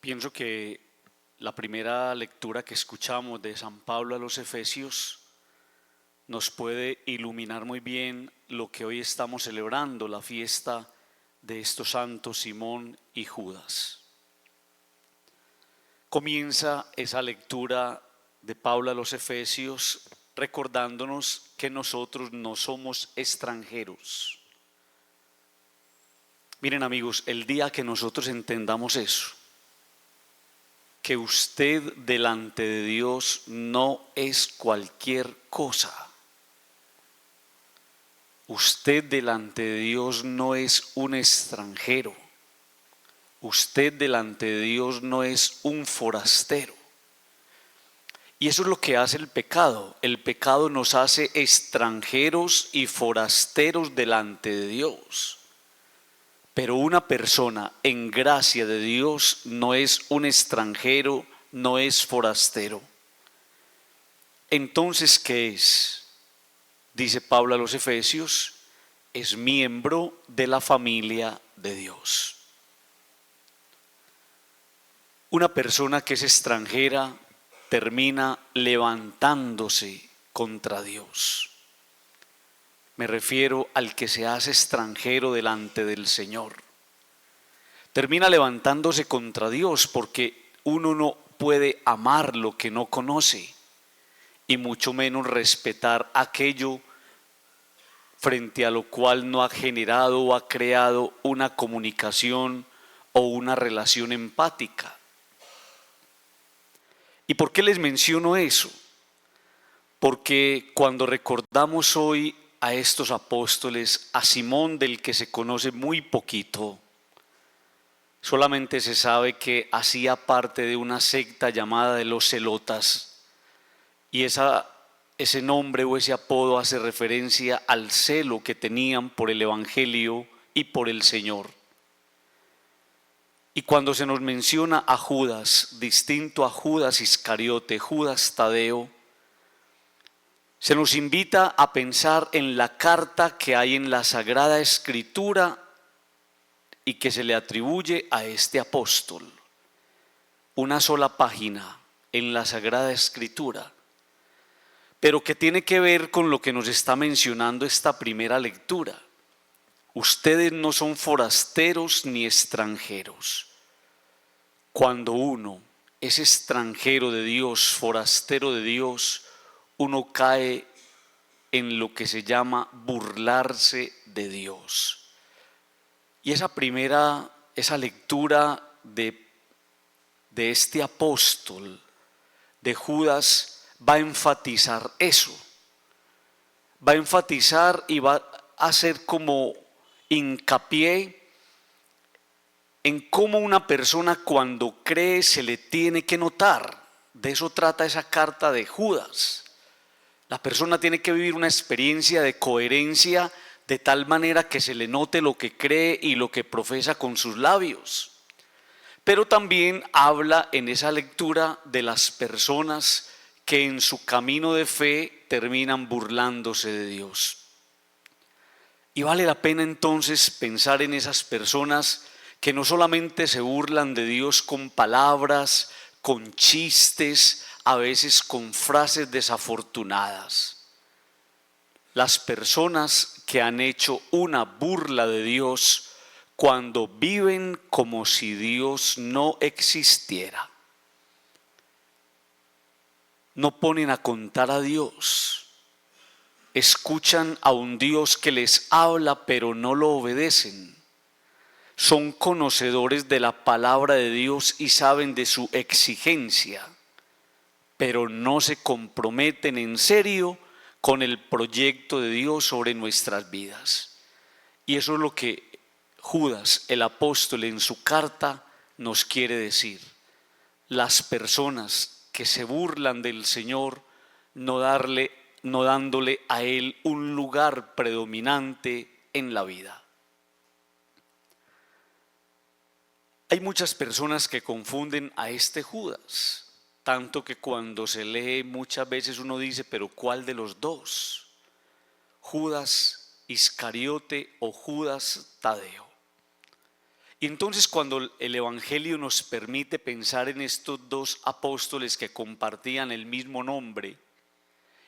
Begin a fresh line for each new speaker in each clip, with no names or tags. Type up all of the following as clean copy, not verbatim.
Pienso que la primera lectura que escuchamos de San Pablo a los Efesios nos puede iluminar muy bien lo que hoy estamos celebrando, la fiesta de estos santos Simón y Judas. Comienza esa lectura de Pablo a los Efesios recordándonos que nosotros no somos extranjeros. Miren amigos, el día que nosotros entendamos eso, que usted delante de Dios no es cualquier cosa. Usted delante de Dios no es un extranjero. Usted delante de Dios no es un forastero. Y eso es lo que hace el pecado. El pecado nos hace extranjeros y forasteros delante de Dios. Pero una persona en gracia de Dios no es un extranjero, no es forastero. Entonces, ¿qué es? Dice Pablo a los Efesios, es miembro de la familia de Dios. Una persona que es extranjera termina levantándose contra Dios. Me refiero al que se hace extranjero delante del Señor. Termina levantándose contra Dios porque uno no puede amar lo que no conoce y mucho menos respetar aquello frente a lo cual no ha generado o ha creado una comunicación o una relación empática. ¿Y por qué les menciono eso? Porque cuando recordamos hoy a estos apóstoles, a Simón del que se conoce muy poquito, solamente se sabe que hacía parte de una secta llamada de los Zelotas, y ese nombre o ese apodo hace referencia al celo que tenían por el Evangelio y por el Señor. Y cuando se nos menciona a Judas, distinto a Judas Iscariote, Judas Tadeo, se nos invita a pensar en la carta que hay en la Sagrada Escritura y que se le atribuye a este apóstol. Una sola página en la Sagrada Escritura, pero que tiene que ver con lo que nos está mencionando esta primera lectura. Ustedes no son forasteros ni extranjeros. Cuando uno es extranjero de Dios, forastero de Dios, uno cae en lo que se llama burlarse de Dios. Y esa lectura de este apóstol, de Judas, va a enfatizar eso. Va a enfatizar y va a hacer como hincapié en cómo una persona cuando cree se le tiene que notar. De eso trata esa carta de Judas. La persona tiene que vivir una experiencia de coherencia de tal manera que se le note lo que cree y lo que profesa con sus labios. Pero también habla en esa lectura de las personas que en su camino de fe terminan burlándose de Dios. Y vale la pena entonces pensar en esas personas que no solamente se burlan de Dios con palabras, con chistes, a veces con frases desafortunadas. Las personas que han hecho una burla de Dios cuando viven como si Dios no existiera. No ponen a contar a Dios. Escuchan a un Dios que les habla pero no lo obedecen. Son conocedores de la palabra de Dios y saben de su exigencia, pero no se comprometen en serio con el proyecto de Dios sobre nuestras vidas. Y eso es lo que Judas, el apóstol, en su carta nos quiere decir. Las personas que se burlan del Señor, no dándole a Él un lugar predominante en la vida. Hay muchas personas que confunden a este Judas, tanto que cuando se lee muchas veces uno dice, pero ¿cuál de los dos? ¿Judas Iscariote o Judas Tadeo? Y entonces cuando el Evangelio nos permite pensar en estos dos apóstoles que compartían el mismo nombre,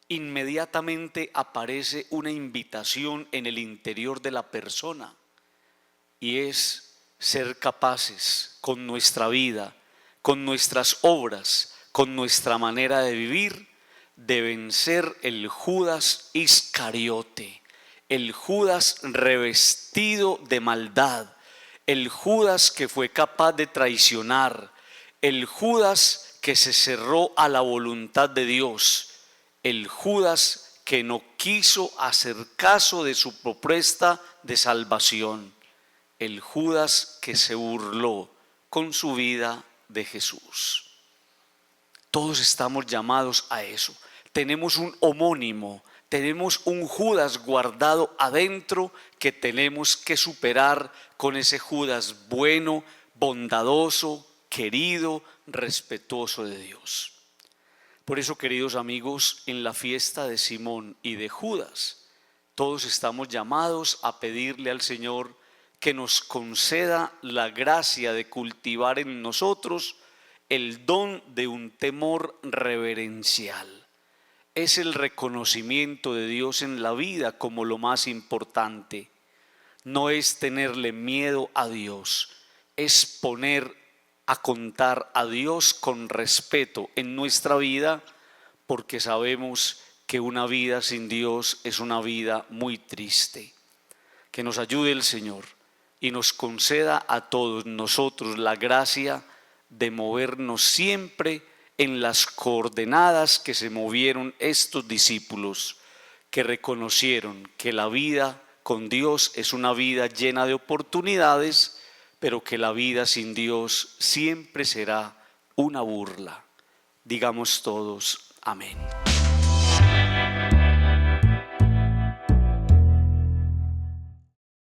inmediatamente aparece una invitación en el interior de la persona, y es ser capaces con nuestra vida, con nuestras obras, con nuestra manera de vivir, de vencer el Judas Iscariote, el Judas revestido de maldad, el Judas que fue capaz de traicionar, el Judas que se cerró a la voluntad de Dios, el Judas que no quiso hacer caso de su propuesta de salvación, el Judas que se burló con su vida de Jesús. Todos estamos llamados a eso. Tenemos un homónimo, tenemos un Judas guardado adentro que tenemos que superar con ese Judas bueno, bondadoso, querido, respetuoso de Dios. Por eso, queridos amigos, en la fiesta de Simón y de Judas, todos estamos llamados a pedirle al Señor que nos conceda la gracia de cultivar en nosotros el don de un temor reverencial. Es el reconocimiento de Dios en la vida como lo más importante. No es tenerle miedo a Dios, es poner a contar a Dios con respeto en nuestra vida, porque sabemos que una vida sin Dios es una vida muy triste. Que nos ayude el Señor y nos conceda a todos nosotros la gracia de movernos siempre en las coordenadas que se movieron estos discípulos, que reconocieron que la vida con Dios es una vida llena de oportunidades, pero que la vida sin Dios siempre será una burla. Digamos todos amén.